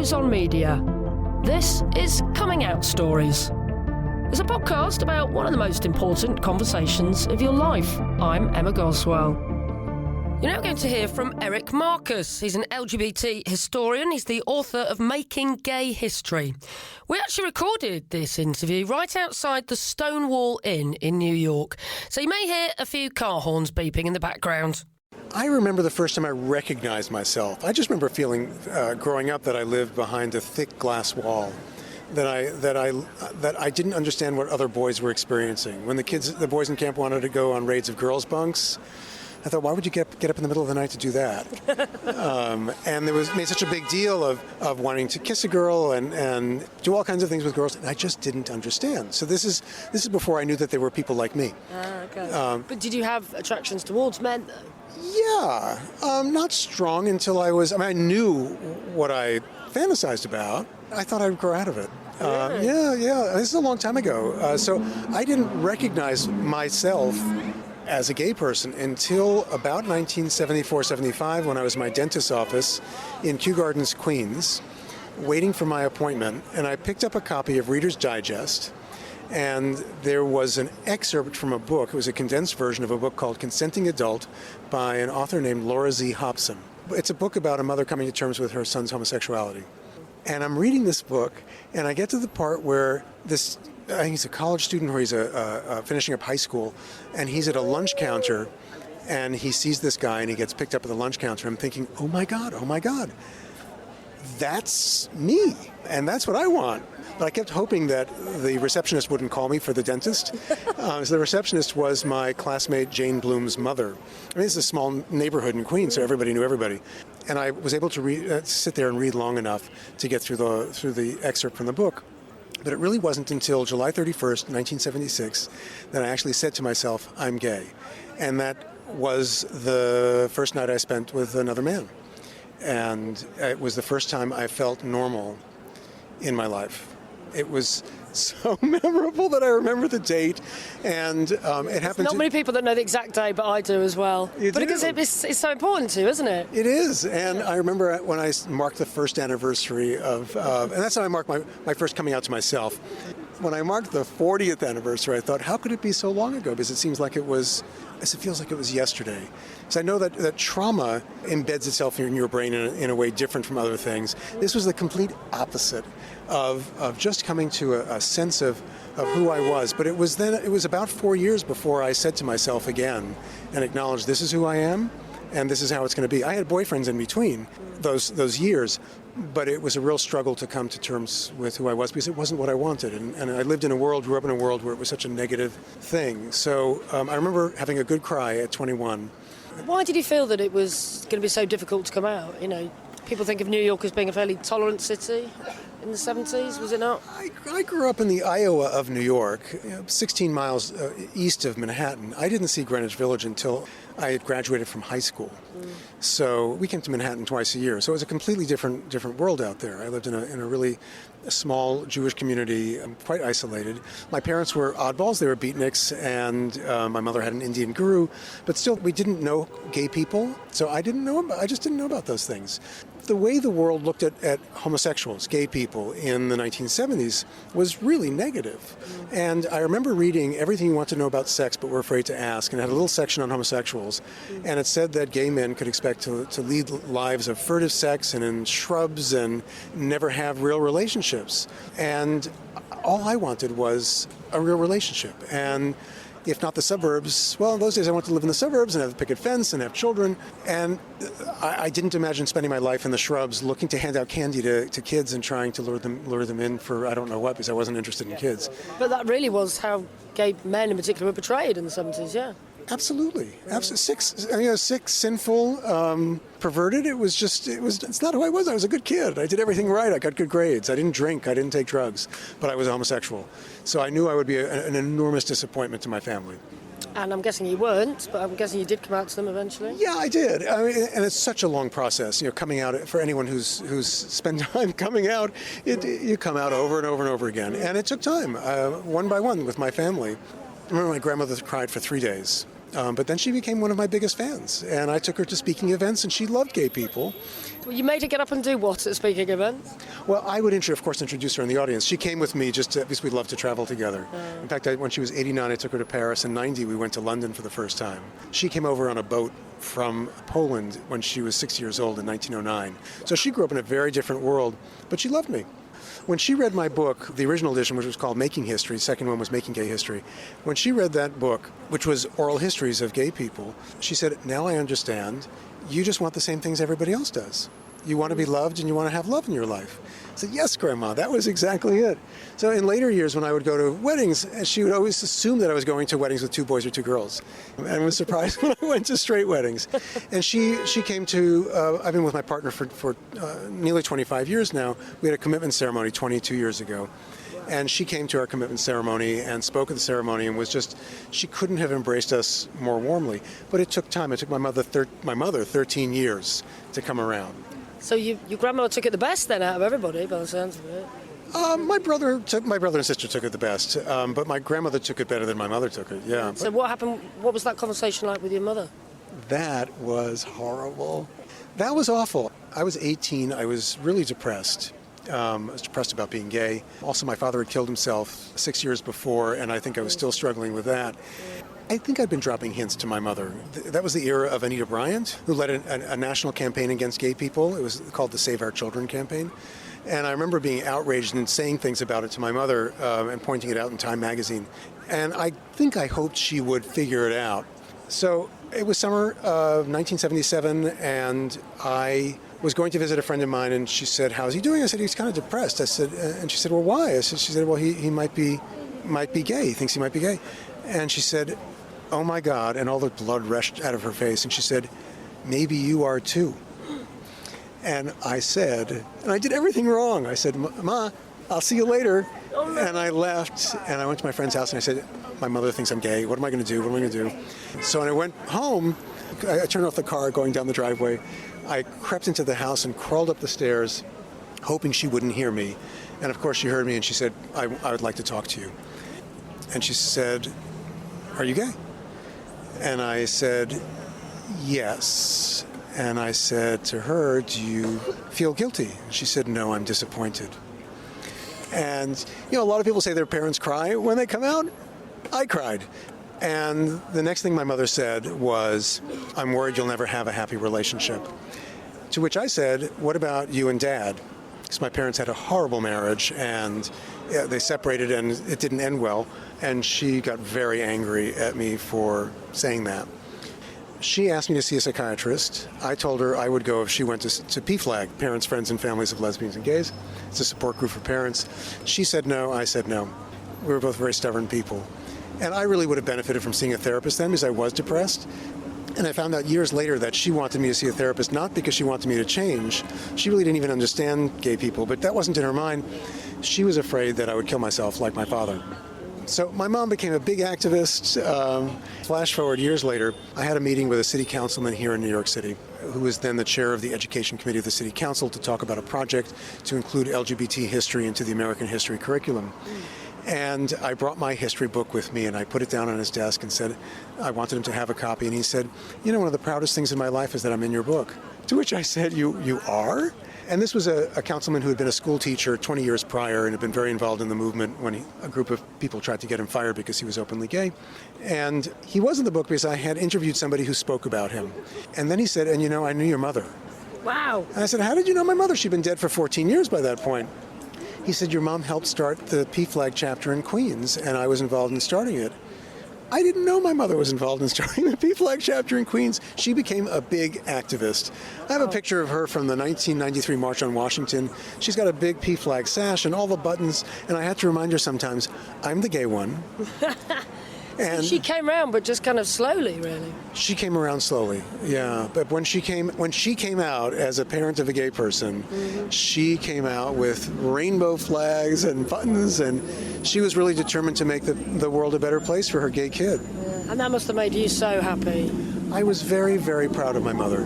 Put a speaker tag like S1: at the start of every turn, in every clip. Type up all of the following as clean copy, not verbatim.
S1: Stories on Media. This is Coming Out Stories. It's a podcast about one of the most important conversations of your life. I'm Emma Goswell. You're now going to hear from Eric Marcus. He's an LGBT historian. He's the author of Making Gay History. We actually recorded this interview right outside the Stonewall Inn in New York, so you may hear a few car horns beeping in the background.
S2: I remember the first time I recognized myself. I just remember feeling, growing up, that I lived behind a thick glass wall, that I didn't understand what other boys were experiencing. When the boys in camp wanted to go on raids of girls' bunks, I thought, why would you get up in the middle of the night to do that? And there was made such a big deal of wanting to kiss a girl and do all kinds of things with girls, and I just didn't understand. So this is before I knew that there were people like me.
S1: Okay. But did you have attractions towards men, though?
S2: Yeah, not strong until I knew what I fantasized about. I thought I'd grow out of it.
S1: Really?
S2: Yeah. This is a long time ago. So I didn't recognize myself as a gay person until about 1974-75, when I was in my dentist's office in Kew Gardens, Queens, waiting for my appointment, and I picked up a copy of Reader's Digest, and there was an excerpt from a book. It was a condensed version of a book called Consenting Adult by an author named Laura Z. Hobson. It's a book about a mother coming to terms with her son's homosexuality. And I'm reading this book, and I get to the part where I think he's a college student, or he's finishing up high school, and he's at a lunch counter, and he sees this guy, and he gets picked up at the lunch counter. I'm thinking, oh my God, that's me, and that's what I want. But I kept hoping that the receptionist wouldn't call me for the dentist. So the receptionist was my classmate Jane Bloom's mother. I mean, it's a small neighborhood in Queens, so everybody knew everybody. And I was able to sit there and read long enough to get through the excerpt from the book. But it really wasn't until July 31st, 1976, that I actually said to myself, I'm gay. And that was the first night I spent with another man. And it was the first time I felt normal in my life. It was so memorable that I remember the date, and it happened.
S1: Not many people that know the exact day, but I do as well. Because it's so important to, isn't it?
S2: It is, and I remember when I marked the first anniversary of, and that's how I marked my first coming out to myself. When I marked the 40th anniversary, I thought, how could it be so long ago? Because it feels like it was yesterday. So I know that trauma embeds itself in your brain in a way different from other things. This was the complete opposite of just coming to a sense of who I was. But it was about 4 years before I said to myself again and acknowledged, this is who I am, and this is how it's going to be. I had boyfriends in between those years, but it was a real struggle to come to terms with who I was, because it wasn't what I wanted. And I grew up in a world where it was such a negative thing. So I remember having a good cry at 21.
S1: Why did you feel that it was going to be so difficult to come out? You know, people think of New York as being a fairly tolerant city in the 70s, was it not?
S2: I grew up in the Iowa of New York, 16 miles east of Manhattan. I didn't see Greenwich Village until I had graduated from high school. So we came to Manhattan twice a year. So it was a completely different world out there. I lived in a really small Jewish community, quite isolated. My parents were oddballs. They were beatniks, and my mother had an Indian guru. But still, we didn't know gay people. So I just didn't know about those things. The way the world looked at homosexuals, gay people in the 1970s was really negative. And I remember reading Everything You Want to Know About Sex But Were Afraid to Ask, and it had a little section on homosexuals. And it said that gay men could expect to lead lives of furtive sex and in shrubs and never have real relationships. And all I wanted was a real relationship. And if not the suburbs, well, in those days I wanted to live in the suburbs and have a picket fence and have children. And I didn't imagine spending my life in the shrubs looking to hand out candy to kids and trying to lure them in for I don't know what, because I wasn't interested in kids.
S1: But that really was how gay men in particular were portrayed in the 70s, yeah.
S2: Absolutely. Sick, sinful, perverted. It's not who I was. I was a good kid. I did everything right. I got good grades. I didn't drink. I didn't take drugs. But I was a homosexual. So I knew I would be an enormous disappointment to my family.
S1: And I'm guessing you weren't, but I'm guessing you did come out to them eventually?
S2: Yeah, I did. I mean, and it's such a long process, coming out. For anyone who's spent time coming out, you come out over and over and over again. And it took time, one by one, with my family. I remember my grandmother cried for 3 days. But then she became one of my biggest fans, and I took her to speaking events, and she loved gay people.
S1: Well, you made her get up and do what at speaking events?
S2: Well, I would, of course, introduce her in the audience. She came with me because we love to travel together. In fact, when she was 89, I took her to Paris. In 90, we went to London for the first time. She came over on a boat from Poland when she was 6 years old in 1909. So she grew up in a very different world, but she loved me. When she read my book, the original edition, which was called Making History, the second one was Making Gay History, when she read that book, which was oral histories of gay people, she said, now I understand, you just want the same things everybody else does. You want to be loved and you want to have love in your life. I said, yes, Grandma, that was exactly it. So in later years, when I would go to weddings, she would always assume that I was going to weddings with 2 boys or 2 girls, and was surprised when I went to straight weddings. And she came to, I've been with my partner for nearly 25 years now. We had a commitment ceremony 22 years ago. And she came to our commitment ceremony and spoke at the ceremony and was just, she couldn't have embraced us more warmly. But it took time. It took my mother 13 years to come around.
S1: So your grandmother took it the best then out of everybody, by the sounds of it.
S2: My brother and sister took it the best, but my grandmother took it better than my mother took it, yeah.
S1: So what happened, what was that conversation like with your mother?
S2: That was horrible. That was awful. I was 18, I was really depressed. I was depressed about being gay. Also, my father had killed himself 6 years before, and I think I was still struggling with that. I think I'd been dropping hints to my mother. That was the era of Anita Bryant, who led a national campaign against gay people. It was called the Save Our Children campaign. And I remember being outraged and saying things about it to my mother and pointing it out in Time magazine. And I think I hoped she would figure it out. So it was summer of 1977, and I was going to visit a friend of mine, and she said, how's he doing? I said, he's kind of depressed. I said, and she said, well, why? She said, well, he might be gay. He thinks he might be gay. And she said, oh my God, and all the blood rushed out of her face. And she said, maybe you are too. And I said, and I did everything wrong. I said, Ma, I'll see you later. Oh, no. And I left, and I went to my friend's house, and I said, my mother thinks I'm gay. What am I going to do? What am I going to do? So when I went home, I turned off the car going down the driveway. I crept into the house and crawled up the stairs, hoping she wouldn't hear me. And of course she heard me, and she said, I would like to talk to you. And she said, are you gay? And I said, yes. And I said to her, do you feel guilty? And she said, no, I'm disappointed. And, a lot of people say their parents cry when they come out. I cried. And the next thing my mother said was, I'm worried you'll never have a happy relationship. To which I said, what about you and Dad? Because my parents had a horrible marriage, and they separated, and it didn't end well. And she got very angry at me for saying that. She asked me to see a psychiatrist. I told her I would go if she went to PFLAG, Parents, Friends, and Families of Lesbians and Gays. It's a support group for parents. She said no, I said no. We were both very stubborn people. And I really would have benefited from seeing a therapist then because I was depressed. And I found out years later that she wanted me to see a therapist, not because she wanted me to change. She really didn't even understand gay people, but that wasn't in her mind. She was afraid that I would kill myself like my father. So my mom became a big activist. Flash forward years later, I had a meeting with a city councilman here in New York City, who was then the chair of the Education Committee of the City Council, to talk about a project to include LGBT history into the American history curriculum. And I brought my history book with me, and I put it down on his desk and said, I wanted him to have a copy. And he said, one of the proudest things in my life is that I'm in your book. To which I said, you are? And this was a councilman who had been a school teacher 20 years prior and had been very involved in the movement when a group of people tried to get him fired because he was openly gay. And he was in the book because I had interviewed somebody who spoke about him. And then he said, and I knew your mother.
S1: Wow.
S2: And I said, how did you know my mother? She'd been dead for 14 years by that point. He said, your mom helped start the PFLAG chapter in Queens, and I was involved in starting it. I didn't know my mother was involved in starting the PFLAG chapter in Queens. She became a big activist. I have a picture of her from the 1993 March on Washington. She's got a big PFLAG sash and all the buttons, and I had to remind her sometimes, I'm the gay one.
S1: And she came around, but just kind of slowly, really.
S2: She came around slowly, yeah. But when she came out as a parent of a gay person, she came out with rainbow flags and buttons, and she was really determined to make the world a better place for her gay kid.
S1: Yeah. And that must have made you so happy.
S2: I was very, very proud of my mother.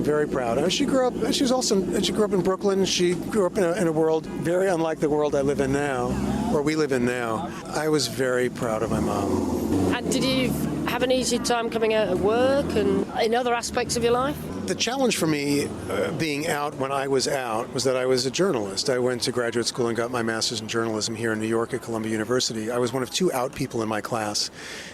S2: Very proud. She grew up in Brooklyn. She grew up in a world very unlike the world I live in now, or we live in now. I was very proud of my mom.
S1: And did you have an easy time coming out at work and in other aspects of your life?
S2: The challenge for me being out when I was out was that I was a journalist. I went to graduate school and got my master's in journalism here in New York at Columbia University. I was one of 2 out people in my class.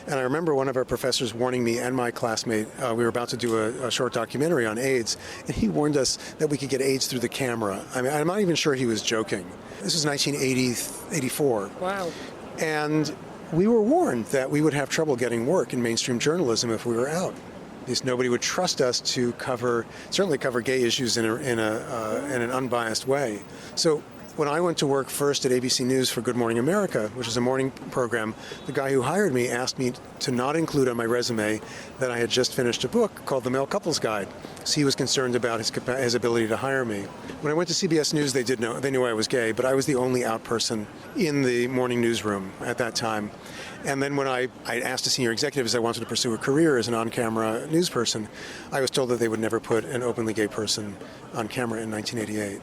S2: And I remember one of our professors warning me and my classmate, we were about to do a short documentary on AIDS, and he warned us that we could get AIDS through the camera. I mean, I'm not even sure he was joking. This was 1984.
S1: Wow.
S2: And we were warned that we would have trouble getting work in mainstream journalism if we were out. Because nobody would trust us to certainly cover gay issues in an unbiased way. So when I went to work first at ABC News for Good Morning America, which is a morning program, the guy who hired me asked me to not include on my resume that I had just finished a book called The Male Couples Guide. So he was concerned about his ability to hire me. When I went to CBS News, they knew I was gay, but I was the only out person in the morning newsroom at that time. And then when I asked a senior executive if I wanted to pursue a career as an on-camera news person, I was told that they would never put an openly gay person on camera in 1988.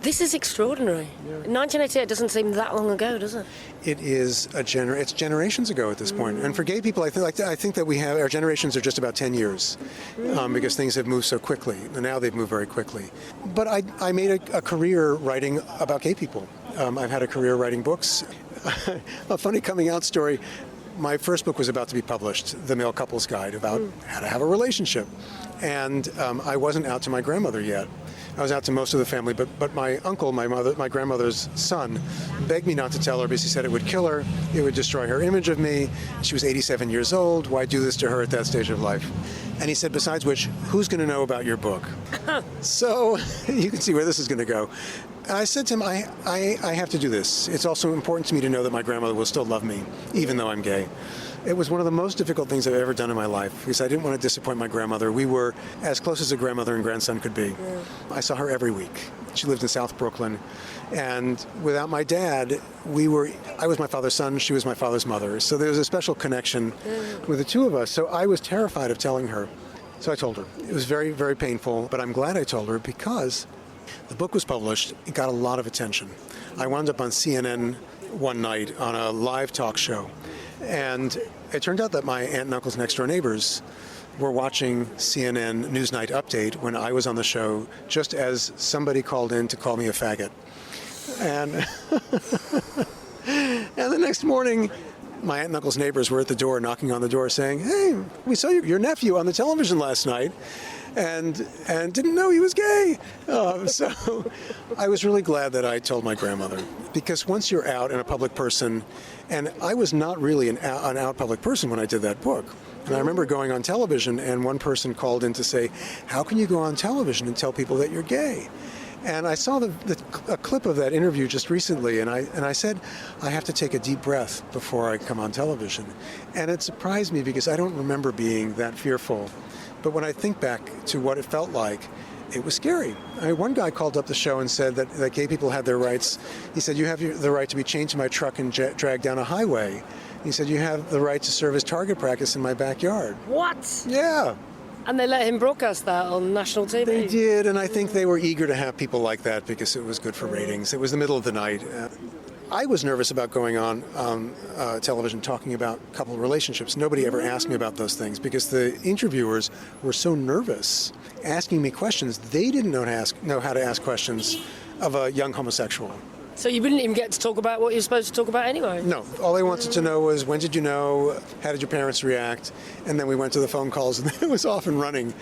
S1: This is extraordinary. Yeah. 1988 doesn't seem that long ago, does it?
S2: It is it's generations ago at this point. And for gay people, I think that our generations are just about 10 years because things have moved so quickly. And now they've moved very quickly. But I made a career writing about gay people. I've had a career writing books. A funny coming out story. My first book was about to be published, The Male Couples Guide, about how to have a relationship. And I wasn't out to my grandmother yet. I was out to most of the family, but my uncle, my grandmother's son, begged me not to tell her because he said it would kill her, it would destroy her image of me. She was 87 years old. Why do this to her at that stage of life? And he said, besides which, who's going to know about your book? So you can see where this is going to go. And I said to him, I have to do this. It's also important to me to know that my grandmother will still love me, even though I'm gay. It was one of the most difficult things I've ever done in my life because I didn't want to disappoint my grandmother. We were as close as a grandmother and grandson could be. Yeah. I saw her every week. She lived in South Brooklyn. And without my dad, I was my father's son, she was my father's mother. So there was a special connection with the two of us. So I was terrified of telling her. So I told her. It was very, very painful, but I'm glad I told her because the book was published. It got a lot of attention. I wound up on CNN one night on a live talk show. And it turned out that my aunt and uncle's next door neighbors were watching CNN Newsnight Update when I was on the show, just as somebody called in to call me a faggot. And, and the next morning, my aunt and uncle's neighbors were at the door, knocking on the door, saying, "Hey, we saw your nephew on the television last night, and didn't know he was gay." So I was really glad that I told my grandmother, because once you're out and a public person, and I was not really an out public person when I did that book. And I remember going on television, and one person called in to say, "How can you go on television and tell people that you're gay?" And I saw a clip of that interview just recently, and I said, I have to take a deep breath before I come on television. And it surprised me because I don't remember being that fearful. But when I think back to what it felt like, it was scary. One guy called up the show and said that gay people had their rights. He said, "You have the right to be chained to my truck and dragged down a highway." He said, "You have the right to serve as target practice in my backyard."
S1: What?
S2: Yeah.
S1: And they let him broadcast that on national TV?
S2: They did, and I think they were eager to have people like that because it was good for ratings. It was the middle of the night. I was nervous about going on television talking about couple relationships. Nobody ever asked me about those things because the interviewers were so nervous asking me questions. They didn't know how to ask questions of a young homosexual.
S1: So you wouldn't even get to talk about what you're supposed to talk about anyway?
S2: No. All they wanted to know was, when did you know? How did your parents react? And then we went to the phone calls, and it was off and running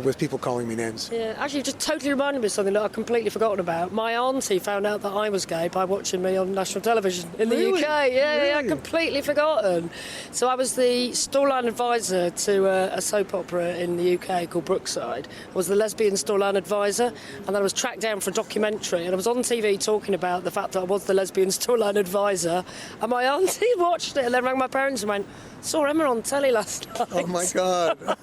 S2: with people calling me names. Yeah,
S1: actually, you just totally reminded me of something that I'd completely forgotten about. My auntie found out that I was gay by watching me on national television in the UK. Yeah, I'd completely forgotten. So I was the storyline advisor to a soap opera in the UK called Brookside. I was the lesbian storyline advisor, and then I was tracked down for a documentary, and I was on TV talking about the fact that I was the lesbian storyline advisor, and my auntie watched it and then rang my parents and went, "Saw Emma on telly last night."
S2: Oh my God.
S1: Well,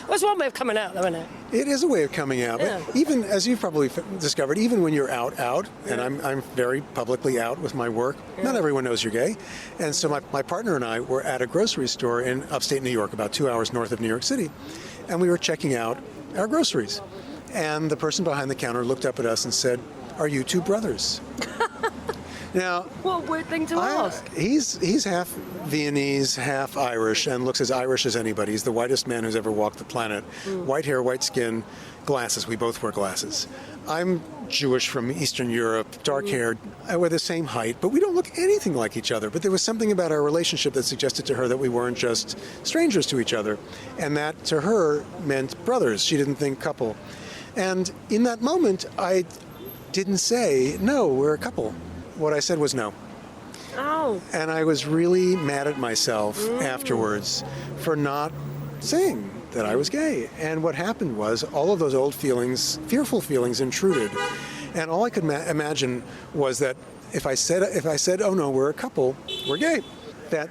S1: it's one way of coming out, though, isn't it?
S2: It is a way of coming out.
S1: Yeah.
S2: But even, as you've probably discovered, even when you're out, and I'm very publicly out with my work, not everyone knows you're gay. And so my partner and I were at a grocery store in upstate New York, about 2 hours north of New York City, and we were checking out our groceries. And the person behind the counter looked up at us and said, "Are you two brothers?" Now,
S1: What a weird thing to ask.
S2: He's half Viennese, half Irish, and looks as Irish as anybody. He's the whitest man who's ever walked the planet. White hair, white skin, glasses. We both wear glasses. I'm Jewish from Eastern Europe, dark haired. We're the same height, but we don't look anything like each other. But there was something about our relationship that suggested to her that we weren't just strangers to each other. And that to her meant brothers. She didn't think couple. And in that moment, I didn't say, no, we're a couple. What I said was no.
S1: Oh.
S2: And I was really mad at myself afterwards for not saying that I was gay. And what happened was all of those old feelings, fearful feelings, intruded. And all I could imagine was that if I said, oh no, we're a couple, we're gay, that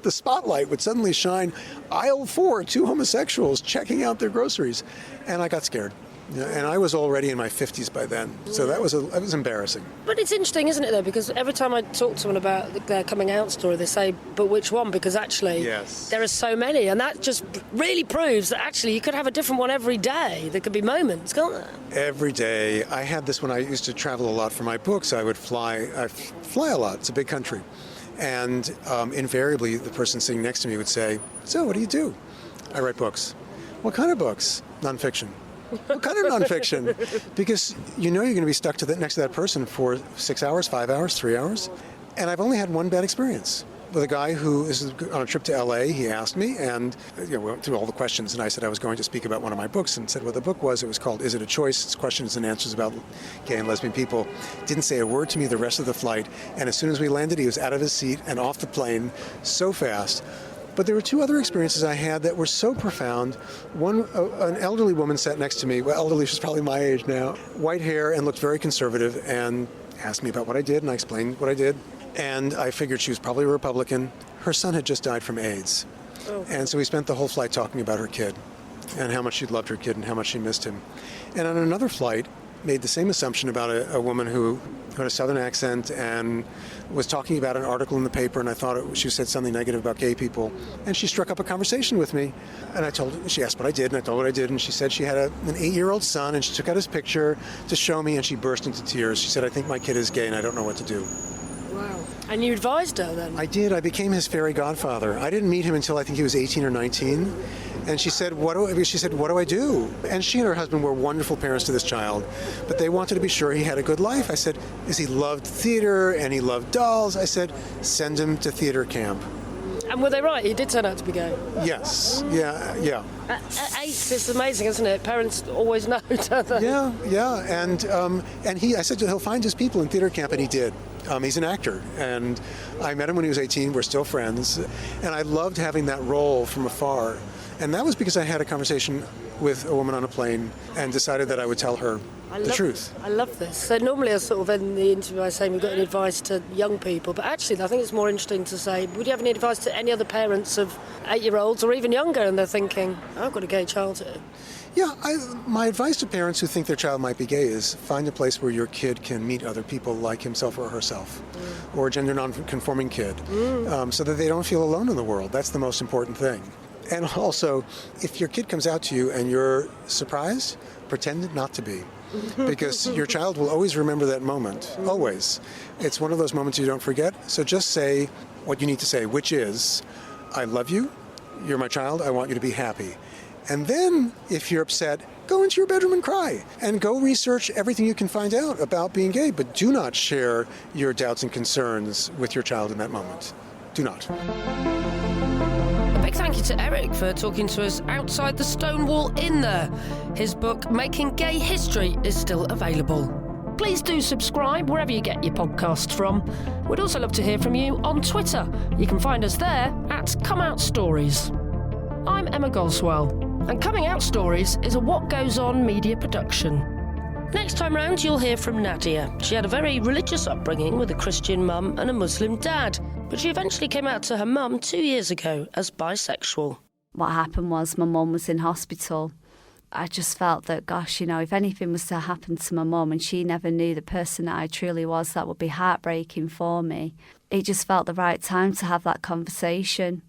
S2: the spotlight would suddenly shine aisle 4, 2 homosexuals checking out their groceries. And I got scared. And I was already in my 50s by then, so that was embarrassing.
S1: But it's interesting, isn't it, though? Because every time I talk to someone about their coming out story, they say, but which one? Because actually, there are so many. And that just really proves that actually you could have a different one every day. There could be moments, can't there?
S2: Every day. I had this when I used to travel a lot for my books. I fly a lot. It's a big country. And invariably, the person sitting next to me would say, so what do you do? I write books. What kind of books? Nonfiction. What kind of nonfiction? Because you know you're going to be stuck next to that person for 6 hours, 5 hours, 3 hours. And I've only had one bad experience with a guy who is on a trip to LA. He asked me, and we went through all the questions, and I said I was going to speak about one of my books, and said what the book was. It was called Is It a Choice? It's questions and answers about gay and lesbian people. Didn't say a word to me the rest of the flight, and as soon as we landed, he was out of his seat and off the plane so fast. But there were 2 other experiences I had that were so profound. One, an elderly woman sat next to me. Well, elderly, she's probably my age now. White hair and looked very conservative and asked me about what I did, and I explained what I did. And I figured she was probably a Republican. Her son had just died from AIDS. Oh. And so we spent the whole flight talking about her kid and how much she loved her kid and how much she missed him. And on another flight, made the same assumption about a woman who had a Southern accent and was talking about an article in the paper, and I thought she said something negative about gay people. And she struck up a conversation with me, and she asked what I did, and I told her what I did, and she said she had an 8-year-old son, and she took out his picture to show me, and she burst into tears. She said, I think my kid is gay, and I don't know what to do.
S1: Wow. And you advised her then?
S2: I did. I became his fairy godfather. I didn't meet him until I think he was 18 or 19. And she said, what do I do? And she and her husband were wonderful parents to this child, but they wanted to be sure he had a good life. I said, he loved theater and he loved dolls. I said, send him to theater camp.
S1: And were they right? He did turn out to be gay?
S2: Yes. Yeah.
S1: At 8, it's amazing, isn't it? Parents always know, don't they?
S2: Yeah. And I said he'll find his people in theater camp, and he did. He's an actor, and I met him when he was 18. We're still friends, and I loved having that role from afar. And that was because I had a conversation with a woman on a plane and decided that I would tell her the truth.
S1: I love this. So normally I sort of end the interview by saying we've got any advice to young people, but actually I think it's more interesting to say, would you have any advice to any other parents of 8-year-olds or even younger, and they're thinking, I've got a gay child here?
S2: Yeah, my advice to parents who think their child might be gay is find a place where your kid can meet other people like himself or herself, or a gender non-conforming kid, so that they don't feel alone in the world. That's the most important thing. And also, if your kid comes out to you and you're surprised, pretend not to be. Because your child will always remember that moment, always. It's one of those moments you don't forget. So just say what you need to say, which is, I love you, you're my child, I want you to be happy. And then, if you're upset, go into your bedroom and cry. And go research everything you can find out about being gay. But do not share your doubts and concerns with your child in that moment. Do not.
S1: A big thank you to Eric for talking to us outside the stone wall in there. His book, Making Gay History, is still available. Please do subscribe wherever you get your podcasts from. We'd also love to hear from you on Twitter. You can find us there at Come Out Stories. I'm Emma Goswell, and Coming Out Stories is a What Goes On media production. Next time round, you'll hear from Nadia. She had a very religious upbringing with a Christian mum and a Muslim dad, but she eventually came out to her mum 2 years ago as bisexual.
S3: What happened was my mum was in hospital. I just felt that, gosh, if anything was to happen to my mum and she never knew the person that I truly was, that would be heartbreaking for me. It just felt the right time to have that conversation.